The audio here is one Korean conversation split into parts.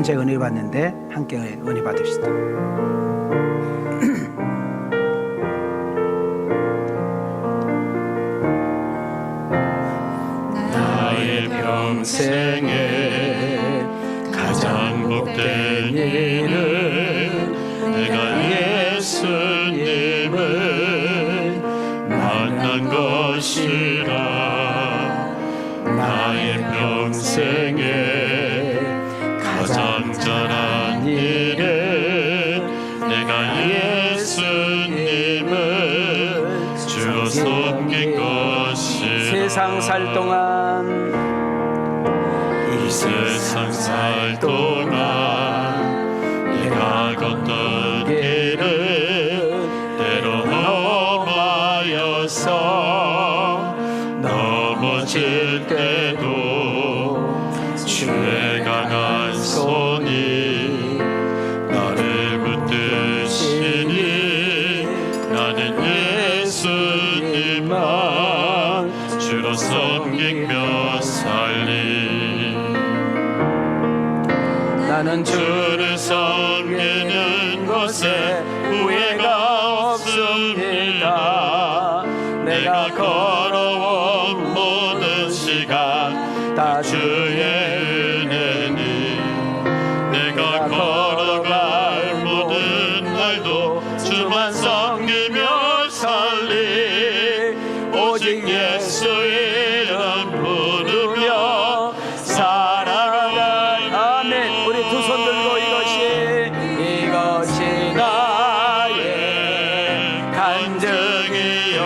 제가 은혜 받는데 함께 은혜 받읍시다. 나의 평생에 가장 복된 일은 내가 예수님을 만난 것이라. 나의 평생에 가장 잘한 일은 내가 예수님을 주로 섬긴 것이라. 세상 살 동안 이 세상 살 동안 내가 걷던 길은 때로 험하여서 넘어질 때도 주의 강한 손이 나를 붙드시니 나는 예수님만 주로 섬기며 살리. 나는 주를 섬기는 것에 후회가 없습니다. 내가 걸어온 모든 시간 다 주의 은혜니 내가 걸어갈 모든 날도 주만 섬기며 살리. 오직 예수 이름 부르며 살아갈. 아멘. 우리 두 손 들고 이것이 나의 간증이요,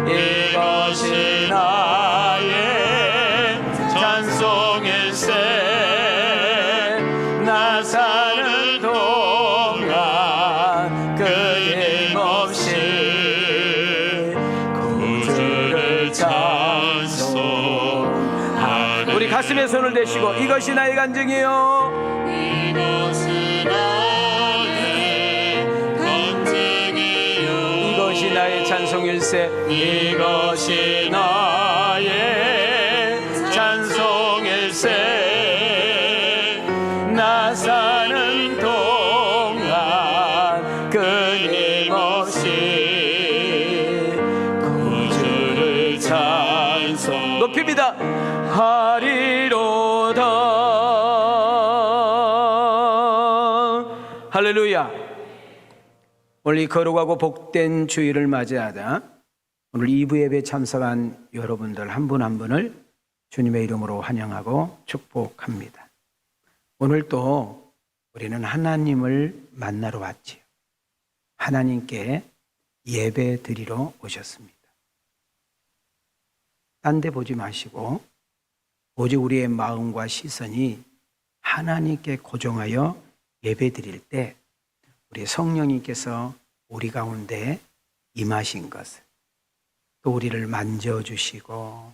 이것이 나의 찬송일세. 나 사는 동안 끊임없이 구주를 찬송하리. 우리 가슴에 손을 대시고 이것이 나의 간증이요, 이것이 나의 간증이요, 이것이 나의 찬송일세. 이것이 나의 찬송일세. 나 사는 동안 끊임없이 구주를 찬송 높입니다. 하리로다. 할렐루야. 오늘 이 거룩하고 복된 주일을 맞이하다 오늘 2부 예배 참석한 여러분들 한 분 한 분을 주님의 이름으로 환영하고 축복합니다. 오늘 또 우리는 하나님을 만나러 왔지요. 하나님께 예배 드리러 오셨습니다. 딴 데 보지 마시고 오직 우리의 마음과 시선이 하나님께 고정하여 예배 드릴 때 우리 성령님께서 우리 가운데 임하신 것을, 또 우리를 만져주시고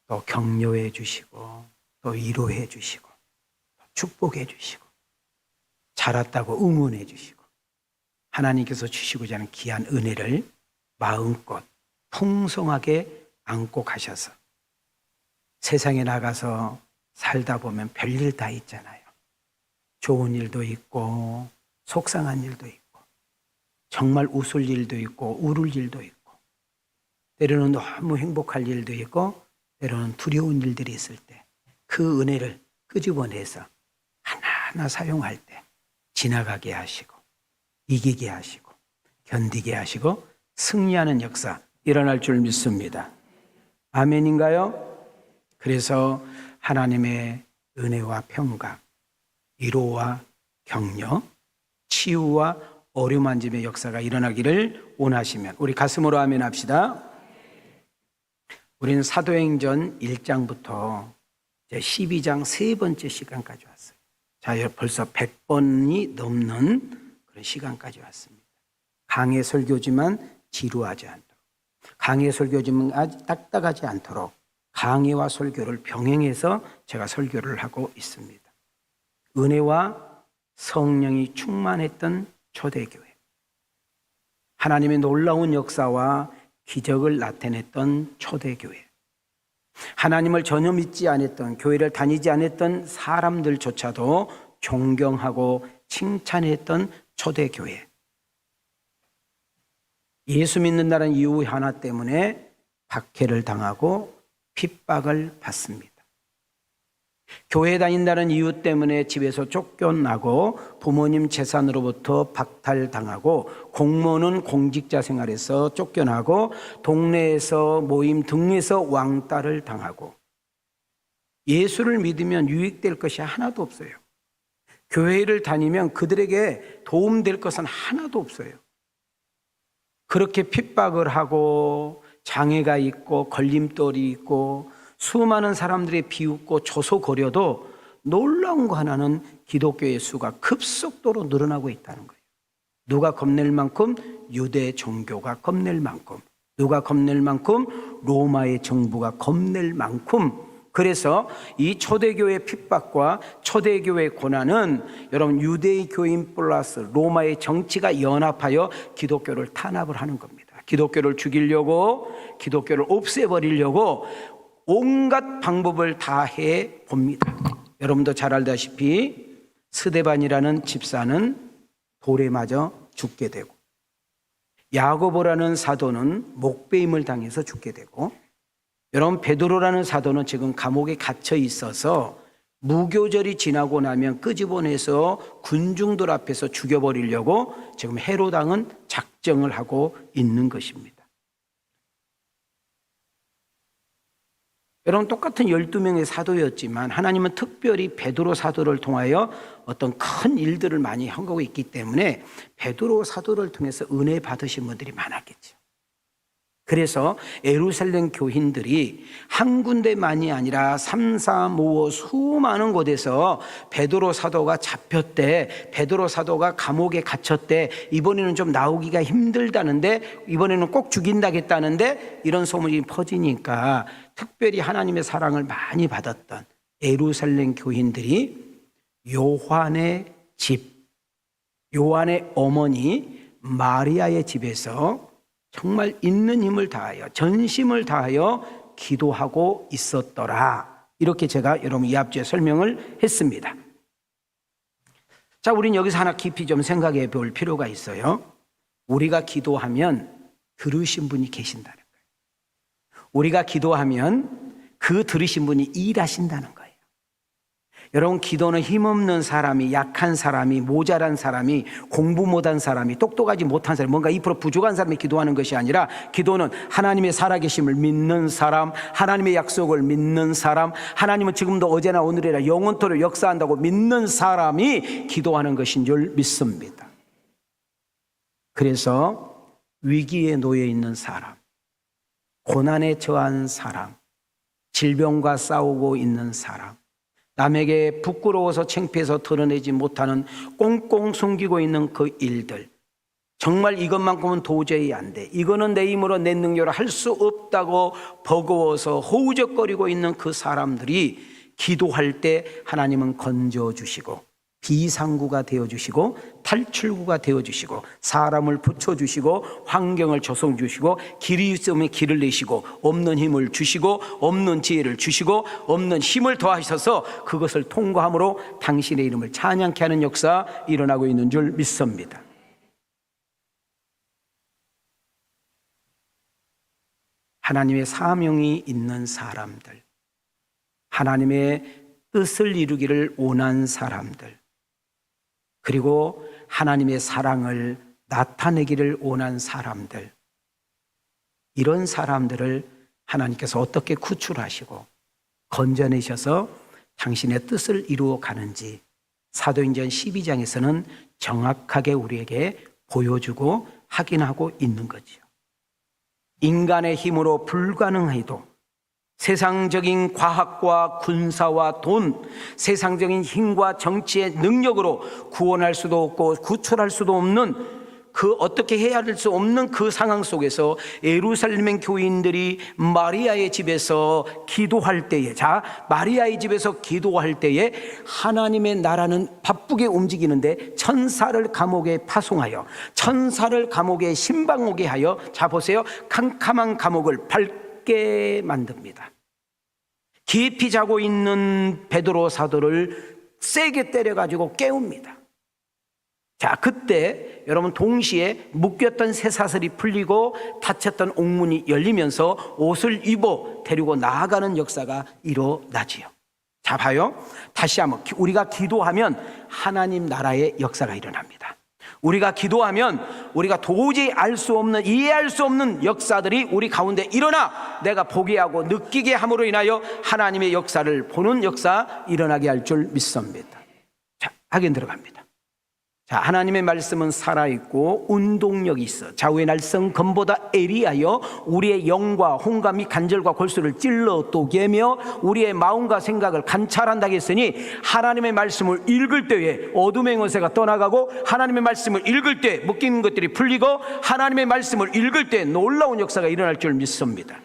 또 격려해 주시고 또 위로해 주시고 축복해 주시고 잘했다고 응원해 주시고 하나님께서 주시고자 하는 귀한 은혜를 마음껏 풍성하게 안고 가셔서 세상에 나가서 살다 보면 별일 다 있잖아요. 좋은 일도 있고 속상한 일도 있고 정말 웃을 일도 있고 울을 일도 있고 때로는 너무 행복할 일도 있고 때로는 두려운 일들이 있을 때 그 은혜를 끄집어내서 하나하나 사용할 때 지나가게 하시고 이기게 하시고 견디게 하시고 승리하는 역사 일어날 줄 믿습니다. 아멘인가요? 그래서 하나님의 은혜와 평강, 위로와 격려, 치유와 어루만짐의 역사가 일어나기를 원하시면 우리 가슴으로 아멘 합시다. 우리는 사도행전 1장부터 12장 세 번째 시간까지 왔어요. 자, 벌써 100번이 넘는 그런 시간까지 왔습니다. 강의 설교지만 지루하지 않도록, 강의 설교지만 아주 딱딱하지 않도록 강의와 설교를 병행해서 제가 설교를 하고 있습니다. 은혜와 성령이 충만했던 초대교회, 하나님의 놀라운 역사와 기적을 나타냈던 초대교회, 하나님을 전혀 믿지 않았던, 교회를 다니지 않았던 사람들조차도 존경하고 칭찬했던 초대교회. 예수 믿는다는 이유 하나 때문에 박해를 당하고 핍박을 받습니다. 교회 다닌다는 이유 때문에 집에서 쫓겨나고 부모님 재산으로부터 박탈당하고 공무원은 공직자 생활에서 쫓겨나고 동네에서 모임 등에서 왕따를 당하고 예수를 믿으면 유익될 것이 하나도 없어요. 교회를 다니면 그들에게 도움될 것은 하나도 없어요. 그렇게 핍박을 하고 장애가 있고 걸림돌이 있고 수많은 사람들이 비웃고 조소거려도 놀라운 거 하나는 기독교의 수가 급속도로 늘어나고 있다는 거예요. 누가 겁낼 만큼? 유대 종교가 겁낼 만큼. 누가 겁낼 만큼? 로마의 정부가 겁낼 만큼. 그래서 이 초대교회 핍박과 초대교회 고난은 여러분 유대의 교인 플러스 로마의 정치가 연합하여 기독교를 탄압을 하는 겁니다. 기독교를 죽이려고, 기독교를 없애버리려고 온갖 방법을 다 해 봅니다. 여러분도 잘 알다시피 스데반이라는 집사는 돌에 맞아 죽게 되고 야고보라는 사도는 목베임을 당해서 죽게 되고 여러분 베드로라는 사도는 지금 감옥에 갇혀 있어서 무교절이 지나고 나면 끄집어내서 군중들 앞에서 죽여버리려고 지금 헤롯 왕은 작정을 하고 있는 것입니다. 여러분 똑같은 12명의 사도였지만 하나님은 특별히 베드로 사도를 통하여 어떤 큰 일들을 많이 행하고 있기 때문에 베드로 사도를 통해서 은혜 받으신 분들이 많았겠죠. 그래서 예루살렘 교인들이 한 군데만이 아니라 3, 4, 5 수많은 곳에서 베드로 사도가 잡혔대, 베드로 사도가 감옥에 갇혔대, 이번에는 좀 나오기가 힘들다는데 이번에는 꼭 죽인다겠다는데 이런 소문이 퍼지니까 특별히 하나님의 사랑을 많이 받았던 예루살렘 교인들이 요한의 집, 요한의 어머니 마리아의 집에서 정말 있는 힘을 다하여 전심을 다하여 기도하고 있었더라. 이렇게 제가 여러분 이 앞주에 설명을 했습니다. 자, 우린 여기서 하나 깊이 좀 생각해 볼 필요가 있어요. 우리가 기도하면 들으신 분이 계신다는 거예요. 우리가 기도하면 그 들으신 분이 일하신다는 거예요. 여러분 기도는 힘없는 사람이, 약한 사람이, 모자란 사람이, 공부 못한 사람이, 똑똑하지 못한 사람이, 뭔가 2% 부족한 사람이 기도하는 것이 아니라 기도는 하나님의 살아계심을 믿는 사람, 하나님의 약속을 믿는 사람, 하나님은 지금도 어제나 오늘이나 영원토록 역사한다고 믿는 사람이 기도하는 것인 줄 믿습니다. 그래서 위기에 놓여 있는 사람, 고난에 처한 사람, 질병과 싸우고 있는 사람, 남에게 부끄러워서 창피해서 드러내지 못하는 꽁꽁 숨기고 있는 그 일들, 정말 이것만큼은 도저히 안 돼, 이거는 내 힘으로 내 능력으로 할 수 없다고 버거워서 허우적거리고 있는 그 사람들이 기도할 때 하나님은 건져주시고 비상구가 되어주시고 탈출구가 되어주시고 사람을 붙여주시고 환경을 조성주시고 길이 있으면 길을 내시고 없는 힘을 주시고 없는 지혜를 주시고 없는 힘을 더하셔서 그것을 통과함으로 당신의 이름을 찬양케 하는 역사 일어나고 있는 줄 믿습니다. 하나님의 사명이 있는 사람들, 하나님의 뜻을 이루기를 원한 사람들, 그리고 하나님의 사랑을 나타내기를 원한 사람들, 이런 사람들을 하나님께서 어떻게 구출하시고 건져내셔서 당신의 뜻을 이루어 가는지 사도행전 12장에서는 정확하게 우리에게 보여주고 확인하고 있는 거죠. 인간의 힘으로 불가능해도 세상적인 과학과 군사와 돈, 세상적인 힘과 정치의 능력으로 구원할 수도 없고 구출할 수도 없는 그 어떻게 해야 될 수 없는 그 상황 속에서 예루살렘 교인들이 마리아의 집에서 기도할 때에, 자, 마리아의 집에서 기도할 때에 하나님의 나라는 바쁘게 움직이는데 천사를 감옥에 파송하여 천사를 감옥에 신방 오게 하여, 자 보세요, 캄캄한 감옥을 밝게 만듭니다. 깊이 자고 있는 베드로 사도를 세게 때려가지고 깨웁니다. 자, 그때 여러분 동시에 묶였던 쇠사슬이 풀리고 닫혔던 옥문이 열리면서 옷을 입어 데리고 나아가는 역사가 일어나지요. 자, 봐요. 다시 한번 우리가 기도하면 하나님 나라의 역사가 일어납니다. 우리가 기도하면 우리가 도저히 알 수 없는, 이해할 수 없는 역사들이 우리 가운데 일어나 내가 보게 하고 느끼게 함으로 인하여 하나님의 역사를 보는 역사 일어나게 할 줄 믿습니다. 자, 확인 들어갑니다. 자, 하나님의 말씀은 살아있고 운동력이 있어 좌우의 날성 검보다 예리하여 우리의 영과 홍감이 간절과 골수를 찔러 또개며 우리의 마음과 생각을 관찰한다고 했으니 하나님의 말씀을 읽을 때에 어둠의 권세가 떠나가고 하나님의 말씀을 읽을 때 묶인 것들이 풀리고 하나님의 말씀을 읽을 때 놀라운 역사가 일어날 줄 믿습니다.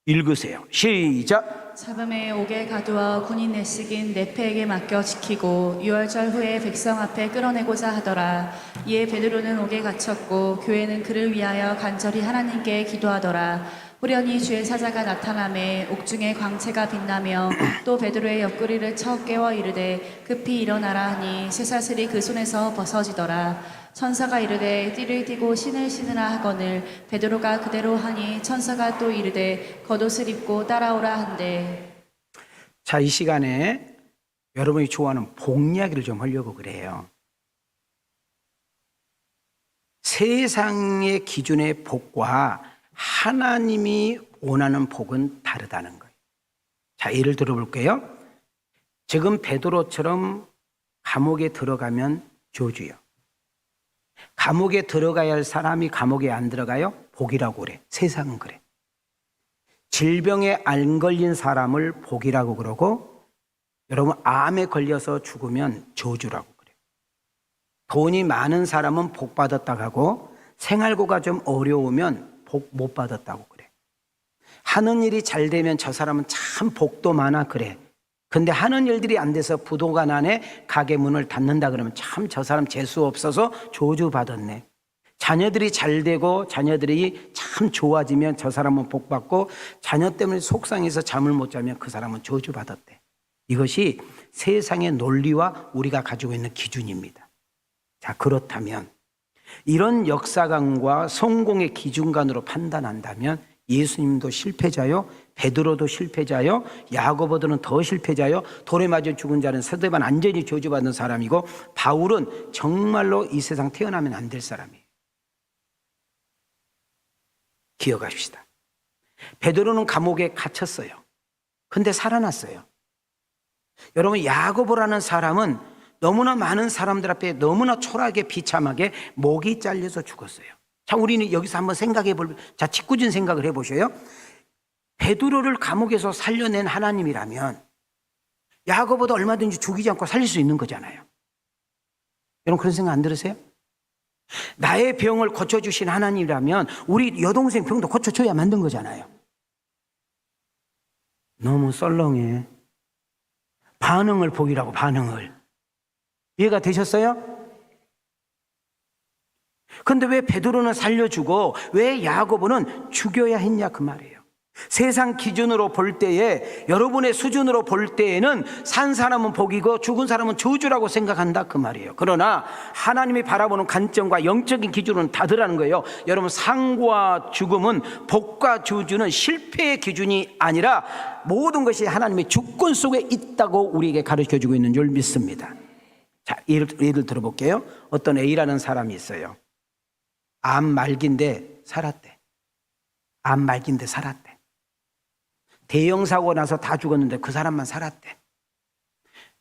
읽으세요. 시작. 잡음에 옥에 가두어 군인 내식인 네페에게 맡겨 지키고 유월절 후에 백성 앞에 끌어내고자 하더라. 이에 베드로는 옥에 갇혔고 교회는 그를 위하여 간절히 하나님께 기도하더라. 후련히 주의 사자가 나타나매 옥중에 광채가 빛나며 또 베드로의 옆구리를 쳐 깨워 이르되 급히 일어나라 하니 쇠사슬이 그 손에서 벗어지더라. 천사가 이르되 띠를 띠고 신을 신으라 하거늘 베드로가 그대로 하니 천사가 또 이르되 겉옷을 입고 따라오라 한대. 자, 이 시간에 여러분이 좋아하는 복 이야기를 좀 하려고 그래요. 세상의 기준의 복과 하나님이 원하는 복은 다르다는 거예요. 자, 예를 들어볼게요. 지금 베드로처럼 감옥에 들어가면 저주요. 감옥에 들어가야 할 사람이 감옥에 안 들어가요? 복이라고 그래. 세상은 그래. 질병에 안 걸린 사람을 복이라고 그러고 여러분 암에 걸려서 죽으면 저주라고 그래요. 돈이 많은 사람은 복 받았다고 하고 생활고가 좀 어려우면 복 못 받았다고 그래. 하는 일이 잘 되면 저 사람은 참 복도 많아 그래. 근데 하는 일들이 안 돼서 부도가 나네 가게 문을 닫는다 그러면 참 저 사람 재수 없어서 저주 받았네. 자녀들이 잘 되고 자녀들이 참 좋아지면 저 사람은 복 받고 자녀 때문에 속상해서 잠을 못 자면 그 사람은 저주 받았대. 이것이 세상의 논리와 우리가 가지고 있는 기준입니다. 자, 그렇다면 이런 역사관과 성공의 기준관으로 판단한다면 예수님도 실패자요, 베드로도 실패자요, 야고보들은 더 실패자요, 돌에 맞아 죽은 자는 스데반 완전히 저주받은 사람이고 바울은 정말로 이 세상 태어나면 안 될 사람이에요. 기억합시다. 베드로는 감옥에 갇혔어요. 근데 살아났어요. 여러분, 야고보라는 사람은 너무나 많은 사람들 앞에 너무나 초라하게 비참하게 목이 잘려서 죽었어요. 자, 우리는 여기서 한번 생각해 볼, 자, 짓궂은 생각을 해 보셔요. 베드로를 감옥에서 살려낸 하나님이라면 야고보도 얼마든지 죽이지 않고 살릴 수 있는 거잖아요. 여러분, 그런 생각 안 들으세요? 나의 병을 고쳐주신 하나님이라면 우리 여동생 병도 고쳐줘야 만든 거잖아요. 너무 썰렁해. 반응을 복이라고, 반응을. 이해가 되셨어요? 근데 왜 베드로는 살려주고 왜 야고보는 죽여야 했냐 그 말이에요. 세상 기준으로 볼 때에, 여러분의 수준으로 볼 때에는 산 사람은 복이고 죽은 사람은 저주라고 생각한다 그 말이에요. 그러나 하나님이 바라보는 관점과 영적인 기준은 다르다는 거예요. 여러분, 상과 죽음은, 복과 저주는 실패의 기준이 아니라 모든 것이 하나님의 주권 속에 있다고 우리에게 가르쳐주고 있는 줄 믿습니다. 자, 예를 들어볼게요. 어떤 A라는 사람이 있어요. 암 말기인데 살았대. 암 말기인데 살았대. 대형 사고 나서 다 죽었는데 그 사람만 살았대.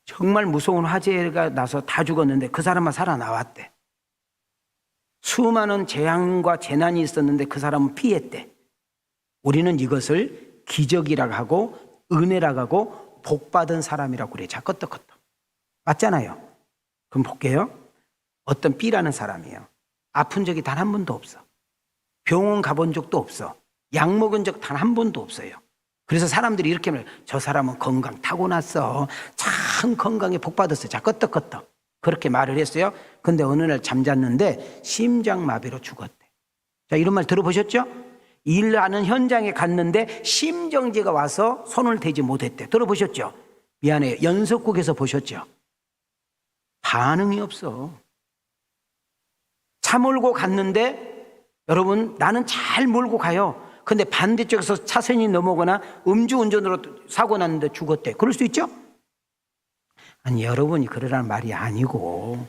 정말 무서운 화재가 나서 다 죽었는데 그 사람만 살아나왔대. 수많은 재앙과 재난이 있었는데 그 사람은 피했대. 우리는 이것을 기적이라고 하고 은혜라고 하고 복받은 사람이라고 그래. 자, 껐떡껐떡. 맞잖아요. 그럼 볼게요. 어떤 B라는 사람이에요. 아픈 적이 단 한 번도 없어. 병원 가본 적도 없어. 약 먹은 적 단 한 번도 없어요. 그래서 사람들이 이렇게 말해요. 저 사람은 건강 타고났어. 참 건강에 복 받았어. 자, 껐떡껐떡. 그렇게 말을 했어요. 근데 어느 날 잠잤는데 심장마비로 죽었대. 자, 이런 말 들어보셨죠? 일하는 현장에 갔는데 심정지가 와서 손을 대지 못했대. 들어보셨죠? 미안해요. 연속국에서 보셨죠? 반응이 없어. 차 몰고 갔는데 여러분 나는 잘 몰고 가요. 근데 반대쪽에서 차선이 넘어오거나 음주운전으로 사고 났는데 죽었대. 그럴 수 있죠? 아니 여러분이 그러라는 말이 아니고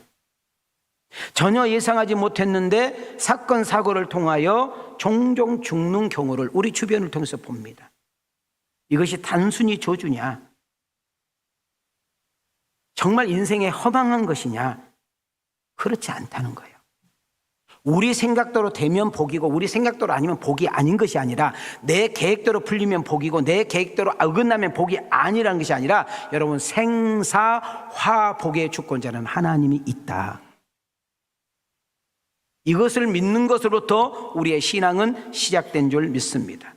전혀 예상하지 못했는데 사건 사고를 통하여 종종 죽는 경우를 우리 주변을 통해서 봅니다. 이것이 단순히 저주냐? 정말 인생에 허망한 것이냐? 그렇지 않다는 거예요. 우리 생각대로 되면 복이고 우리 생각대로 아니면 복이 아닌 것이 아니라 내 계획대로 풀리면 복이고 내 계획대로 어긋나면 복이 아니라는 것이 아니라 여러분 생사화복의 주권자는 하나님이 있다. 이것을 믿는 것으로부터 우리의 신앙은 시작된 줄 믿습니다.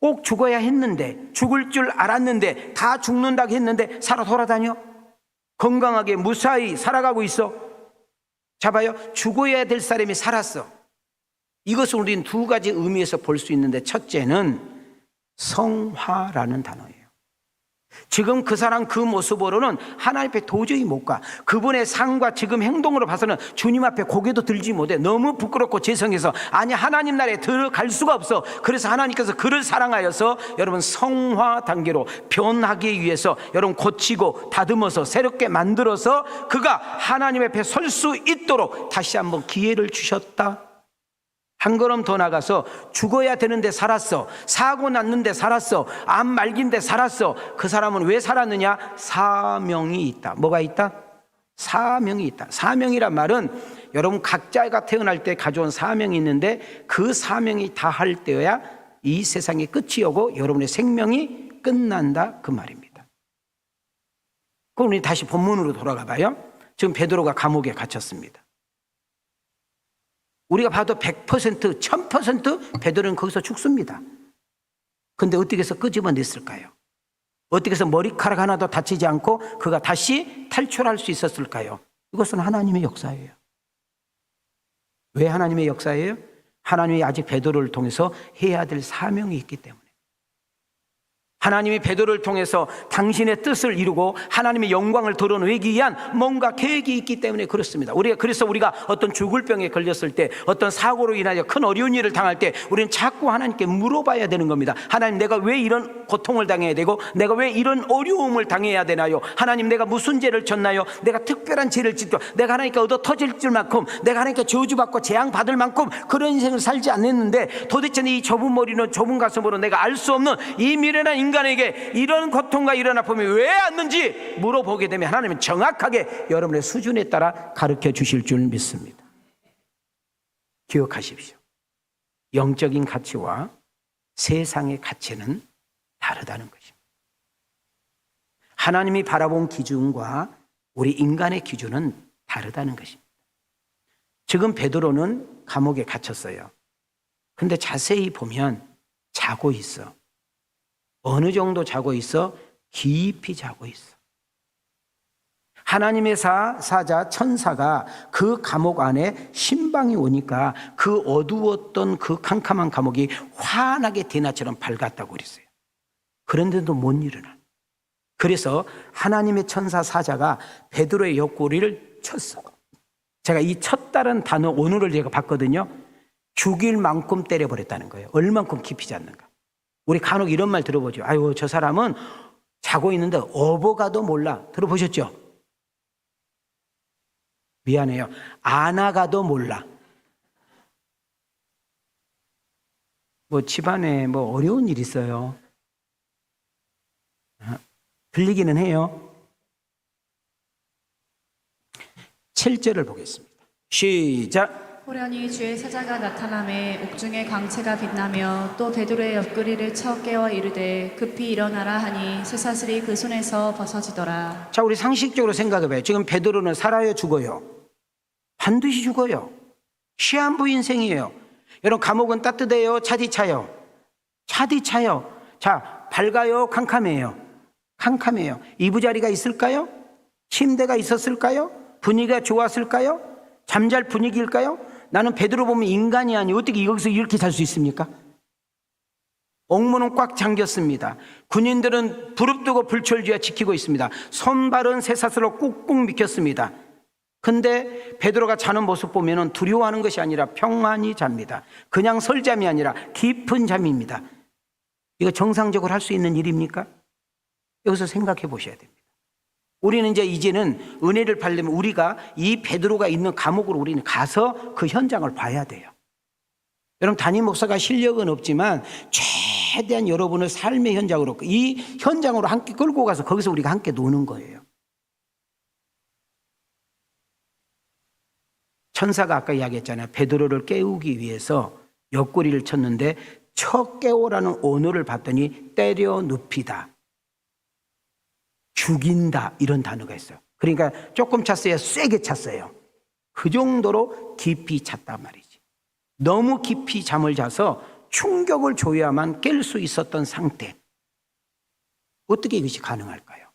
꼭 죽어야 했는데 죽을 줄 알았는데 다 죽는다고 했는데 살아 돌아다녀? 건강하게 무사히 살아가고 있어. 자 봐요. 죽어야 될 사람이 살았어. 이것을 우리는 두 가지 의미에서 볼 수 있는데 첫째는 성화라는 단어예요. 지금 그 사람 그 모습으로는 하나님 앞에 도저히 못 가. 그분의 삶과 지금 행동으로 봐서는 주님 앞에 고개도 들지 못해. 너무 부끄럽고 죄송해서 아니 하나님 나라에 들어갈 수가 없어. 그래서 하나님께서 그를 사랑하여서 여러분 성화 단계로 변하기 위해서 여러분 고치고 다듬어서 새롭게 만들어서 그가 하나님 앞에 설 수 있도록 다시 한번 기회를 주셨다. 한 걸음 더 나가서 죽어야 되는데 살았어. 사고 났는데 살았어. 암 말긴데 살았어. 그 사람은 왜 살았느냐? 사명이 있다. 뭐가 있다? 사명이 있다. 사명이란 말은 여러분 각자가 태어날 때 가져온 사명이 있는데 그 사명이 다할 때여야 이 세상의 끝이 오고 여러분의 생명이 끝난다 그 말입니다. 그럼 우리 다시 본문으로 돌아가 봐요. 지금 베드로가 감옥에 갇혔습니다. 우리가 봐도 100%, 1000% 베드로는 거기서 죽습니다. 근데 어떻게 해서 끄집어냈을까요? 어떻게 해서 머리카락 하나도 다치지 않고 그가 다시 탈출할 수 있었을까요? 이것은 하나님의 역사예요. 왜 하나님의 역사예요? 하나님이 아직 베드로를 통해서 해야 될 사명이 있기 때문에. 하나님이 베드로를 통해서 당신의 뜻을 이루고 하나님의 영광을 드러내기 위한 뭔가 계획이 있기 때문에 그렇습니다. 그래서 우리가 어떤 죽을 병에 걸렸을 때 어떤 사고로 인하여 큰 어려운 일을 당할 때 우리는 자꾸 하나님께 물어봐야 되는 겁니다. 하나님 내가 왜 이런 고통을 당해야 되고 내가 왜 이런 어려움을 당해야 되나요? 하나님 내가 무슨 죄를 졌나요? 내가 특별한 죄를 짓고 내가 하나님께 얻어 터질 줄만큼 내가 하나님께 저주받고 재앙받을 만큼 그런 인생을 살지 않았는데 도대체 이 좁은 머리는 좁은 가슴으로 내가 알 수 없는 이 미련한 인간에게 이런 고통과 이런 아픔이 왜 왔는지 물어보게 되면 하나님은 정확하게 여러분의 수준에 따라 가르쳐 주실 줄 믿습니다. 기억하십시오. 영적인 가치와 세상의 가치는 다르다는 것입니다. 하나님이 바라본 기준과 우리 인간의 기준은 다르다는 것입니다. 지금 베드로는 감옥에 갇혔어요. 근데 자세히 보면 자고 있어. 어느 정도 자고 있어? 깊이 자고 있어. 하나님의 사자 천사가 그 감옥 안에 신방이 오니까 그 어두웠던 그 캄캄한 감옥이 환하게 대낮처럼 밝았다고 그랬어요. 그런데도 못 일어나. 그래서 하나님의 천사 사자가 베드로의 옆구리를 쳤어. 제가 이 쳤다는 단어 오늘을 제가 봤거든요. 죽일 만큼 때려버렸다는 거예요. 얼만큼 깊이 잤는가. 우리 간혹 이런 말 들어보죠. 아유, 저 사람은 자고 있는데 어버가도 몰라. 들어보셨죠? 미안해요. 아나가도 몰라. 뭐 집안에 뭐 어려운 일 있어요. 들리기는 해요. 7절을 보겠습니다. 시작. 호련히 주의 사자가 나타나매 옥중에 광채가 빛나며 또 베드로의 옆구리를 쳐 깨워 이르되 급히 일어나라 하니 쇠사슬이 그 손에서 벗어지더라. 자, 우리 상식적으로 생각해봐요. 지금 베드로는 살아요, 죽어요? 반드시 죽어요. 시한부 인생이에요. 여러분 감옥은 따뜻해요, 차디 차요? 차디 차요. 자, 밝아요, 캄캄해요? 캄캄해요. 이부자리가 있을까요? 침대가 있었을까요? 분위기가 좋았을까요? 잠잘 분위기일까요? 나는 베드로 보면 인간이 아니 어떻게 여기서 이렇게 살 수 있습니까? 옥문은 꽉 잠겼습니다. 군인들은 부릅뜨고 불철주야 지키고 있습니다. 손발은 쇠사슬로 꾹꾹 묶였습니다. 근데 베드로가 자는 모습 보면 두려워하는 것이 아니라 평안히 잡니다. 그냥 설잠이 아니라 깊은 잠입니다. 이거 정상적으로 할 수 있는 일입니까? 여기서 생각해 보셔야 됩니다. 우리는 이제는 은혜를 받으려면 우리가 이 베드로가 있는 감옥으로 우리는 가서 그 현장을 봐야 돼요. 여러분, 담임 목사가 실력은 없지만 최대한 여러분을 삶의 현장으로, 이 현장으로 함께 끌고 가서 거기서 우리가 함께 노는 거예요. 천사가 아까 이야기했잖아요. 베드로를 깨우기 위해서 옆구리를 쳤는데 쳐 깨우라는 언어를 봤더니 때려 눕히다, 죽인다, 이런 단어가 있어요. 그러니까 조금 찼어요? 세게 찼어요? 그 정도로 깊이 찼단 말이지. 너무 깊이 잠을 자서 충격을 줘야만 깰 수 있었던 상태. 어떻게 이것이 가능할까요?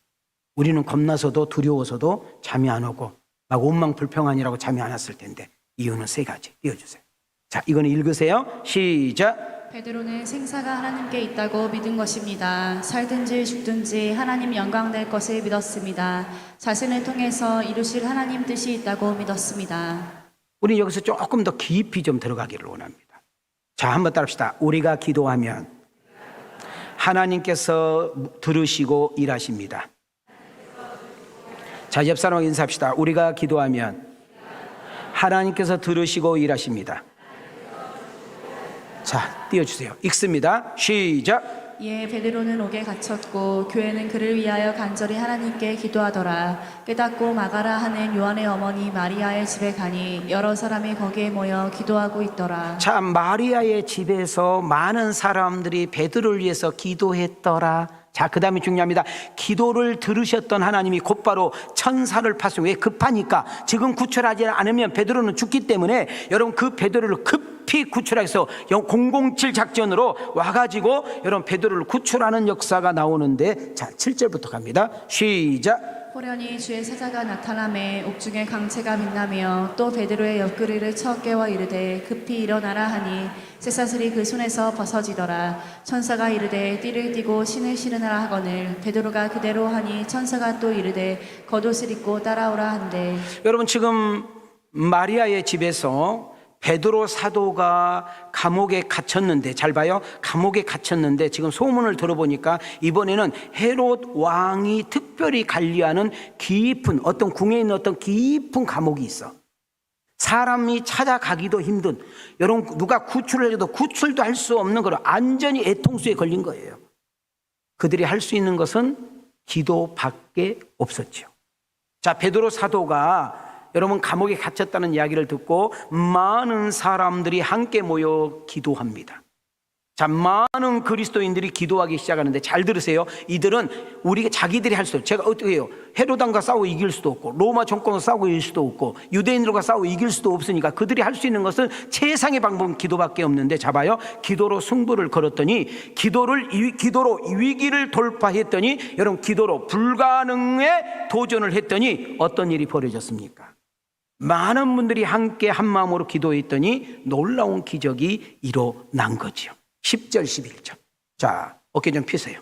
우리는 겁나서도 두려워서도 잠이 안 오고 막 원망불평하니라고 잠이 안 왔을 텐데 이유는 세 가지. 띄워주세요. 자, 이거는 읽으세요. 시작. 베드로는 생사가 하나님께 있다고 믿은 것입니다. 살든지 죽든지 하나님 영광 될 것을 믿었습니다. 자신을 통해서 이루실 하나님 뜻이 있다고 믿었습니다. 우리 여기서 조금 더 깊이 좀 들어가기를 원합니다. 자, 한번 따라합시다. 우리가 기도하면 하나님께서 들으시고 일하십니다. 자, 옆 사람하고 인사합시다. 우리가 기도하면 하나님께서 들으시고 일하십니다. 자, 띄워주세요. 읽습니다. 시작. 이에 베드로는 옥에 갇혔고 교회는 그를 위하여 간절히 하나님께 기도하더라. 깨닫고 마가라 하는 요한의 어머니 마리아의 집에 가니 여러 사람이 거기에 모여 기도하고 있더라. 자, 마리아의 집에서 많은 사람들이 베드로를 위해서 기도했더라. 자, 그 다음에 중요합니다. 기도를 들으셨던 하나님이 곧바로 천사를 파송. 왜? 급하니까. 지금 구출하지 않으면 베드로는 죽기 때문에 여러분, 그 베드로를 급히 구출해서 007 작전으로 와가지고 여러분 베드로를 구출하는 역사가 나오는데, 자, 7절부터 갑니다. 시작. 호련히 주의 사자가 나타나매 옥중에 강체가 빛나며 또 베드로의 옆구리를 쳐 깨워 이르되 급히 일어나라 하니 쇠사슬이 그 손에서 벗어지더라. 천사가 이르되 띠를 띠고 신을 신으라 하거늘 베드로가 그대로 하니 천사가 또 이르되 겉옷을 입고 따라오라 한대. 여러분, 지금 마리아의 집에서 베드로 사도가 감옥에 갇혔는데, 잘 봐요. 감옥에 갇혔는데 지금 소문을 들어보니까 이번에는 헤롯 왕이 특별히 관리하는 깊은 어떤 궁에 있는 어떤 깊은 감옥이 있어. 사람이 찾아가기도 힘든, 여러분 누가 구출을 해도 구출도 할 수 없는 그런 안전히 애통수에 걸린 거예요. 그들이 할 수 있는 것은 기도밖에 없었죠. 자, 베드로 사도가 여러분 감옥에 갇혔다는 이야기를 듣고 많은 사람들이 함께 모여 기도합니다. 자, 많은 그리스도인들이 기도하기 시작하는데 잘 들으세요. 이들은 우리가 자기들이 할 수 없어요. 제가 어떻게 해요? 헤로당과 싸워 이길 수도 없고 로마 정권과 싸우고 이길 수도 없고 유대인들과 싸워 이길 수도 없으니까 그들이 할 수 있는 것은 최상의 방법은 기도밖에 없는데, 잡아요. 기도로 승부를 걸었더니 기도로 위기를 돌파했더니 여러분 기도로 불가능에 도전을 했더니 어떤 일이 벌어졌습니까? 많은 분들이 함께 한 마음으로 기도했더니 놀라운 기적이 일어난 거죠. 10절 11절. 자, 어깨 좀 펴세요.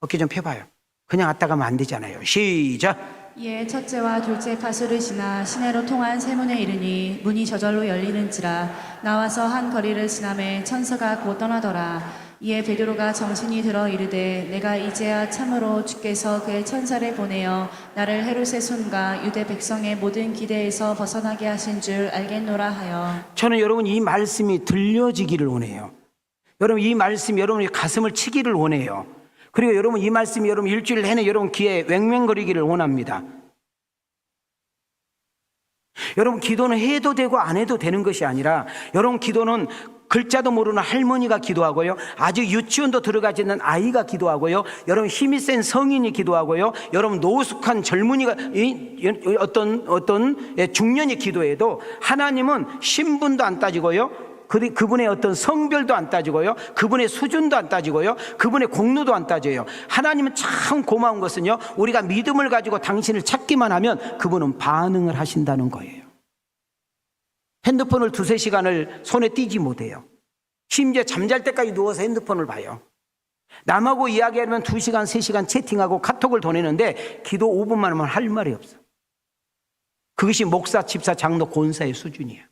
어깨 좀 펴봐요. 그냥 왔다 가면 안 되잖아요. 시작. 이에 첫째와 둘째 파수를 지나 시내로 통한 세문에 이르니 문이 저절로 열리는지라. 나와서 한 거리를 지나매 천사가 곧 떠나더라. 이에 베드로가 정신이 들어 이르되 내가 이제야 참으로 주께서 그의 천사를 보내어 나를 헤롯의 손과 유대 백성의 모든 기대에서 벗어나게 하신 줄 알겠노라 하여. 저는 여러분 이 말씀이 들려지기를 원해요. 여러분 이 말씀이 여러분의 가슴을 치기를 원해요. 그리고 여러분 이 말씀이 여러분 일주일 내내 여러분 귀에 왱왱거리기를 원합니다. 여러분 기도는 해도 되고 안 해도 되는 것이 아니라, 여러분 기도는 글자도 모르는 할머니가 기도하고요, 아직 유치원도 들어가지 않는 아이가 기도하고요, 여러분 힘이 센 성인이 기도하고요, 여러분 노숙한 젊은이가 어떤 중년이 기도해도 하나님은 신분도 안 따지고요, 그분의 어떤 성별도 안 따지고요, 그분의 수준도 안 따지고요, 그분의 공로도 안 따져요. 하나님은 참 고마운 것은요, 우리가 믿음을 가지고 당신을 찾기만 하면 그분은 반응을 하신다는 거예요. 핸드폰을 2-3시간을 손에 띄지 못해요. 심지어 잠잘 때까지 누워서 핸드폰을 봐요. 남하고 이야기하면 2시간, 3시간 채팅하고 카톡을 보내는데 기도 5분만 하면 할 말이 없어. 그것이 목사, 집사, 장로, 권사의 수준이야.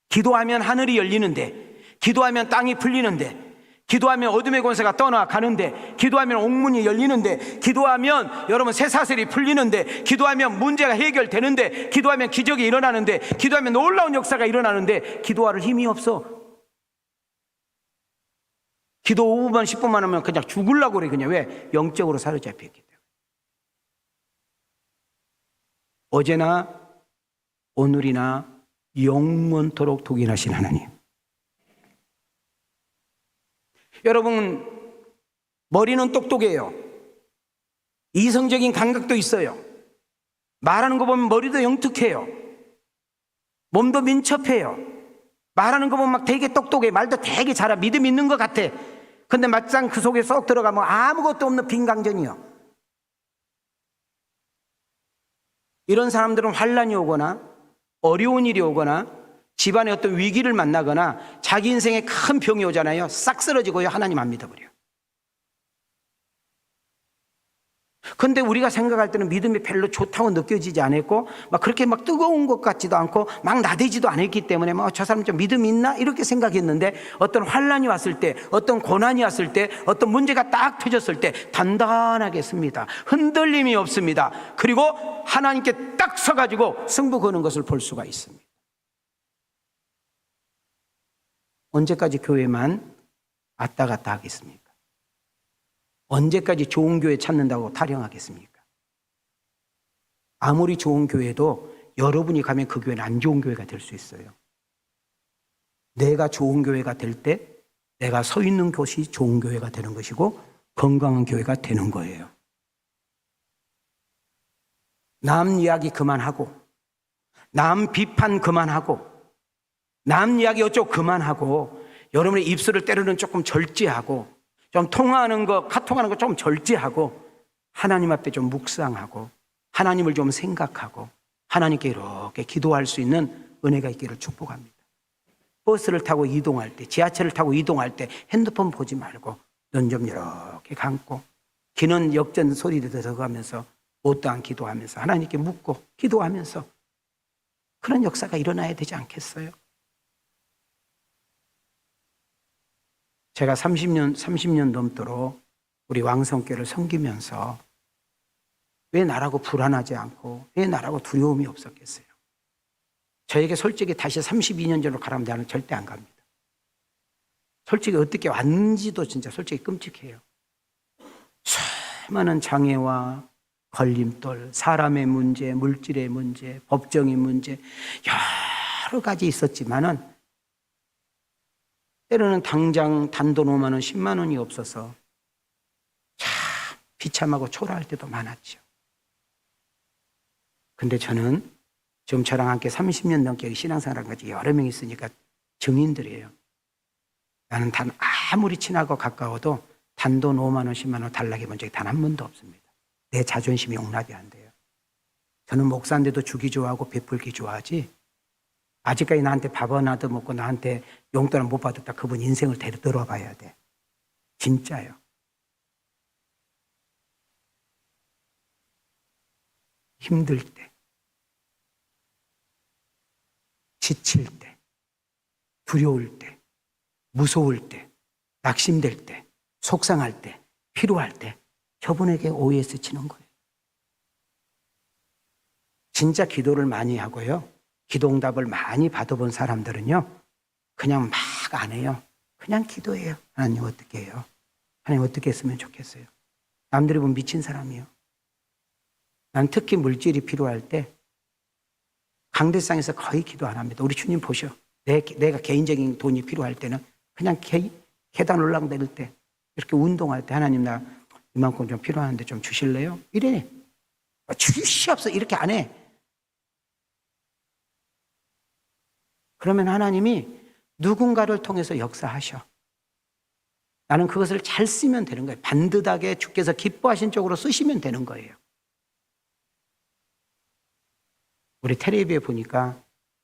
기도하면 하늘이 열리는데, 기도하면 땅이 풀리는데, 기도하면 어둠의 권세가 떠나가는데, 기도하면 옥문이 열리는데, 기도하면 여러분 쇠사슬이 풀리는데, 기도하면 문제가 해결되는데, 기도하면 기적이 일어나는데, 기도하면 놀라운 역사가 일어나는데, 기도할 힘이 없어. 기도 5분만 10분만 하면 그냥 죽으려고 그래. 그냥 왜? 영적으로 사로잡혔기 때문에. 어제나 오늘이나 영원토록 독인하신 하나님. 여러분, 머리는 똑똑해요. 이성적인 감각도 있어요. 말하는 거 보면 머리도 영특해요. 몸도 민첩해요. 말하는 거 보면 막 되게 똑똑해. 말도 되게 잘해. 믿음 있는 것 같아. 근데 막상 그 속에 쏙 들어가면 아무것도 없는 빈강전이요. 이런 사람들은 환란이 오거나 어려운 일이 오거나 집안에 어떤 위기를 만나거나 자기 인생에 큰 병이 오잖아요. 싹 쓰러지고요. 하나님 안 믿어버려요. 근데 우리가 생각할 때는 믿음이 별로 좋다고 느껴지지 않았고 막 그렇게 막 뜨거운 것 같지도 않고 막 나대지도 않았기 때문에 뭐 저 사람 좀 믿음이 있나? 이렇게 생각했는데 어떤 환란이 왔을 때, 어떤 고난이 왔을 때, 어떤 문제가 딱 터졌을 때 단단하게 씁니다. 흔들림이 없습니다. 그리고 하나님께 딱 서가지고 승부 거는 것을 볼 수가 있습니다. 언제까지 교회만 왔다 갔다 하겠습니까? 언제까지 좋은 교회 찾는다고 타령하겠습니까? 아무리 좋은 교회도 여러분이 가면 그 교회는 안 좋은 교회가 될 수 있어요. 내가 좋은 교회가 될 때 내가 서 있는 곳이 좋은 교회가 되는 것이고 건강한 교회가 되는 거예요. 남 이야기 그만하고 남 비판 그만하고 남 이야기 어쩌고 그만하고 여러분의 입술을 때로는 조금 절제하고 좀 통화하는 거, 카톡하는 거 좀 절제하고 하나님 앞에 좀 묵상하고 하나님을 좀 생각하고 하나님께 이렇게 기도할 수 있는 은혜가 있기를 축복합니다. 버스를 타고 이동할 때, 지하철을 타고 이동할 때 핸드폰 보지 말고 눈 좀 이렇게 감고 기는 역전 소리를 들어가면서 못다한 기도하면서 하나님께 묻고 기도하면서 그런 역사가 일어나야 되지 않겠어요? 제가 30년 넘도록 우리 왕성교회를 섬기면서 왜 나라고 불안하지 않고 왜 나라고 두려움이 없었겠어요? 저에게 솔직히 다시 32년 전으로 가라면 나는 절대 안 갑니다. 솔직히 어떻게 왔는지도 진짜 솔직히 끔찍해요. 수많은 장애와 걸림돌, 사람의 문제, 물질의 문제, 법정의 문제 여러 가지 있었지만은 때로는 당장 단돈 5만 원, 10만 원이 없어서 참 비참하고 초라할 때도 많았죠. 근데 저는 지금 저랑 함께 30년 넘게 신앙생활한 거지 여러 명 있으니까 증인들이에요. 나는 아무리 친하고 가까워도 단돈 5만 원, 10만 원 달라고 본 적이 단 한 번도 없습니다. 내 자존심이 용납이 안 돼요. 저는 목사인데도 주기 좋아하고 베풀기 좋아하지 아직까지 나한테 밥 하나 더 먹고 나한테 용돈을 못 받았다. 그분 인생을 들어봐야 돼. 진짜요. 힘들 때, 지칠 때, 두려울 때, 무서울 때, 낙심될 때, 속상할 때, 필요할 때 저분에게 OS 치는 거예요. 진짜 기도를 많이 하고요. 기도응답을 많이 받아본 사람들은요. 그냥 막 안 해요. 그냥 기도해요. 하나님 어떻게 해요? 하나님 어떻게 했으면 좋겠어요? 남들이 보면 미친 사람이에요. 난 특히 물질이 필요할 때 강대상에서 거의 기도 안 합니다. 우리 주님 보셔. 내가 개인적인 돈이 필요할 때는 그냥 계단 올라내릴 때 이렇게 운동할 때 하나님 나 이만큼 좀 필요한데 좀 주실래요? 이래. 주시옵소서 이렇게 안 해. 그러면 하나님이 누군가를 통해서 역사하셔. 나는 그것을 잘 쓰면 되는 거예요. 반듯하게 주께서 기뻐하신 쪽으로 쓰시면 되는 거예요. 우리 텔레비에 보니까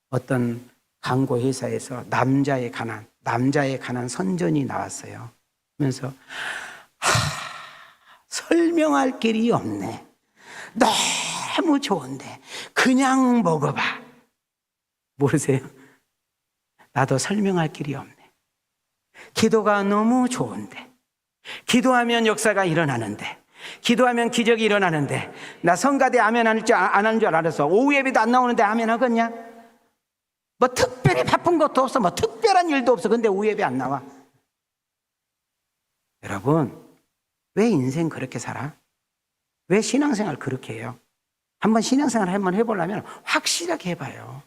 어떤 광고 회사에서 남자에 관한 선전이 나왔어요. 하면서 설명할 길이 없네. 너무 좋은데 그냥 먹어봐. 모르세요? 나도 설명할 길이 없네. 기도가 너무 좋은데, 기도하면 역사가 일어나는데, 기도하면 기적이 일어나는데, 나 성가대 아멘 안 하는 줄 알았어. 오후 예배도 안 나오는데 아멘 하겠냐? 뭐 특별히 바쁜 것도 없어. 뭐 특별한 일도 없어. 근데 오후 예배 안 나와. 여러분, 왜 인생 그렇게 살아? 왜 신앙생활 그렇게 해요? 한번 신앙생활 한번 해보려면 확실하게 해봐요.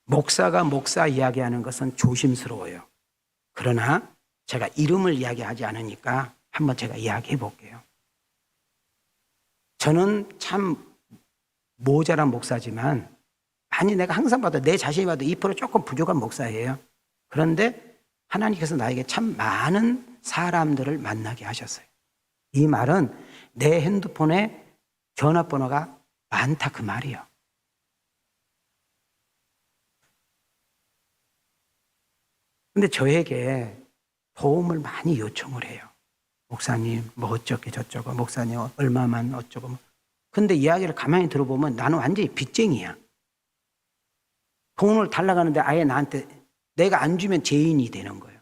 목사가 목사 이야기하는 것은 조심스러워요. 그러나 제가 이름을 이야기하지 않으니까 한번 제가 이야기해 볼게요. 저는 참 모자란 목사지만, 아니 내가 항상 봐도 내 자신이 봐도 2% 조금 부족한 목사예요. 그런데 하나님께서 나에게 참 많은 사람들을 만나게 하셨어요. 이 말은 내 핸드폰에 전화번호가 많다 그 말이에요. 근데 저에게 도움을 많이 요청을 해요. 목사님 뭐 어쩌게 저쩌고, 목사님 얼마만 어쩌고. 근데 이야기를 가만히 들어보면 나는 완전히 빚쟁이야. 돈을 달라고 하는데 아예 나한테 내가 안 주면 죄인이 되는 거예요.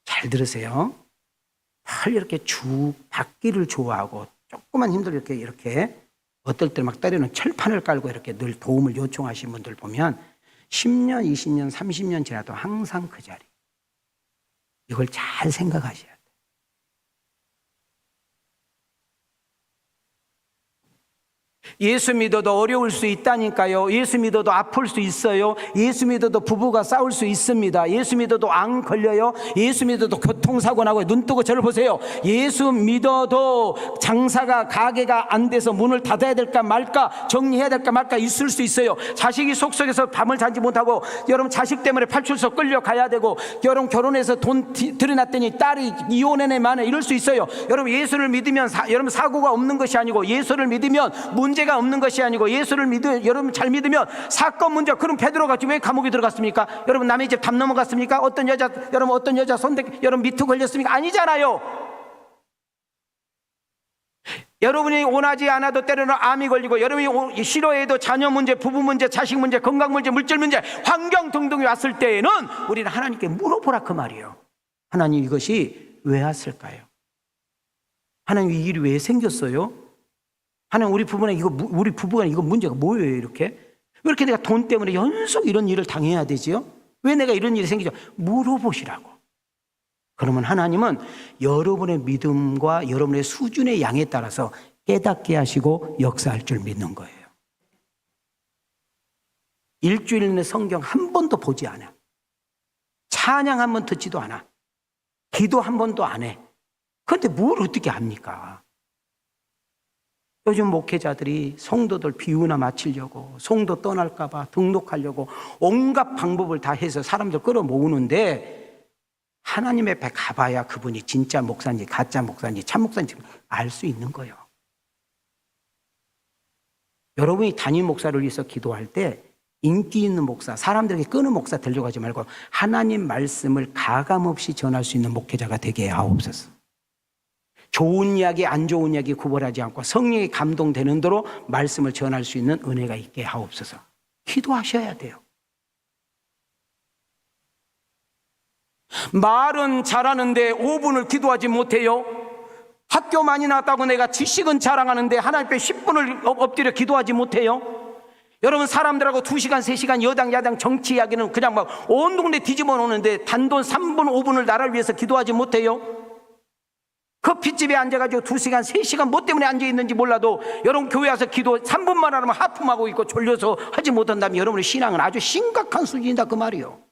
잘 들으세요. 늘 이렇게 받기를 좋아하고 조그만 힘들게 이렇게 어떨 때 막 때리는 철판을 깔고 이렇게 늘 도움을 요청하신 분들 보면 10년, 20년, 30년 지나도 항상 그 자리. 이걸 잘 생각하셔야 돼요. 예수 믿어도 어려울 수 있다니까요. 예수 믿어도 아플 수 있어요. 예수 믿어도 부부가 싸울 수 있습니다. 예수 믿어도 안 걸려요. 예수 믿어도 교통사고 나고. 눈 뜨고 저를 보세요. 예수 믿어도 장사가 가게가 안 돼서 문을 닫아야 될까 말까, 정리해야 될까 말까 있을 수 있어요. 자식이 속속에서 밤을 자지 못하고, 여러분 자식 때문에 팔출소 끌려가야 되고, 여러분 결혼해서 돈 들여놨더니 딸이 이혼해내 만에 이럴 수 있어요. 여러분 예수를 믿으면 여러분 사고가 없는 것이 아니고, 예수를 믿으면 문제가 없는 것이 아니고, 예수를 여러분 잘 믿으면 사건 문제. 그럼 베드로같이 왜 감옥에 들어갔습니까? 여러분 남의 집 담 넘어갔습니까? 어떤 여자 손대 여러분 미투 걸렸습니까? 아니잖아요. 여러분이 원하지 않아도 때로는 암이 걸리고, 여러분이 싫어해도 자녀 문제, 부부 문제, 자식 문제, 건강 문제, 물질 문제, 환경 등등이 왔을 때에는 우리는 하나님께 물어보라 그 말이에요. 하나님 이것이 왜 왔을까요? 하나님 이 일이 왜 생겼어요? 하나님 우리 부부가 이거 문제가 뭐예요? 이렇게 왜 이렇게 내가 돈 때문에 연속 이런 일을 당해야 되지요? 왜 내가 이런 일이 생기죠? 물어보시라고. 그러면 하나님은 여러분의 믿음과 여러분의 수준의 양에 따라서 깨닫게 하시고 역사할 줄 믿는 거예요. 일주일 내 성경 한 번도 보지 않아. 찬양 한 번 듣지도 않아. 기도 한 번도 안 해. 그런데 뭘 어떻게 합니까? 요즘 목회자들이 성도들 비유나 마치려고, 성도 떠날까 봐 등록하려고 온갖 방법을 다 해서 사람들 끌어모으는데, 하나님 앞에 가봐야 그분이 진짜 목사인지 가짜 목사인지 참 목사인지 알 수 있는 거예요. 여러분이 담임 목사를 위해서 기도할 때 인기 있는 목사, 사람들에게 끄는 목사 되려고 하지 말고 하나님 말씀을 가감없이 전할 수 있는 목회자가 되게 하옵소서. 좋은 이야기, 안 좋은 이야기 구별하지 않고 성령이 감동되는 대로 말씀을 전할 수 있는 은혜가 있게 하옵소서. 기도하셔야 돼요. 말은 잘하는데 5분을 기도하지 못해요. 학교 많이 나왔다고 내가 지식은 자랑하는데 하나님 앞에 10분을 엎드려 기도하지 못해요. 여러분 사람들하고 2시간, 3시간 여당, 야당 정치 이야기는 그냥 막 온 동네 뒤집어 놓는데 단돈 3분, 5분을 나라를 위해서 기도하지 못해요. 커피집에 앉아가지고 2시간, 3시간 뭐 때문에 앉아있는지 몰라도 여러분 교회 와서 기도 3분만 하면 하품하고 있고 졸려서 하지 못한다면 여러분의 신앙은 아주 심각한 수준이다 그 말이에요.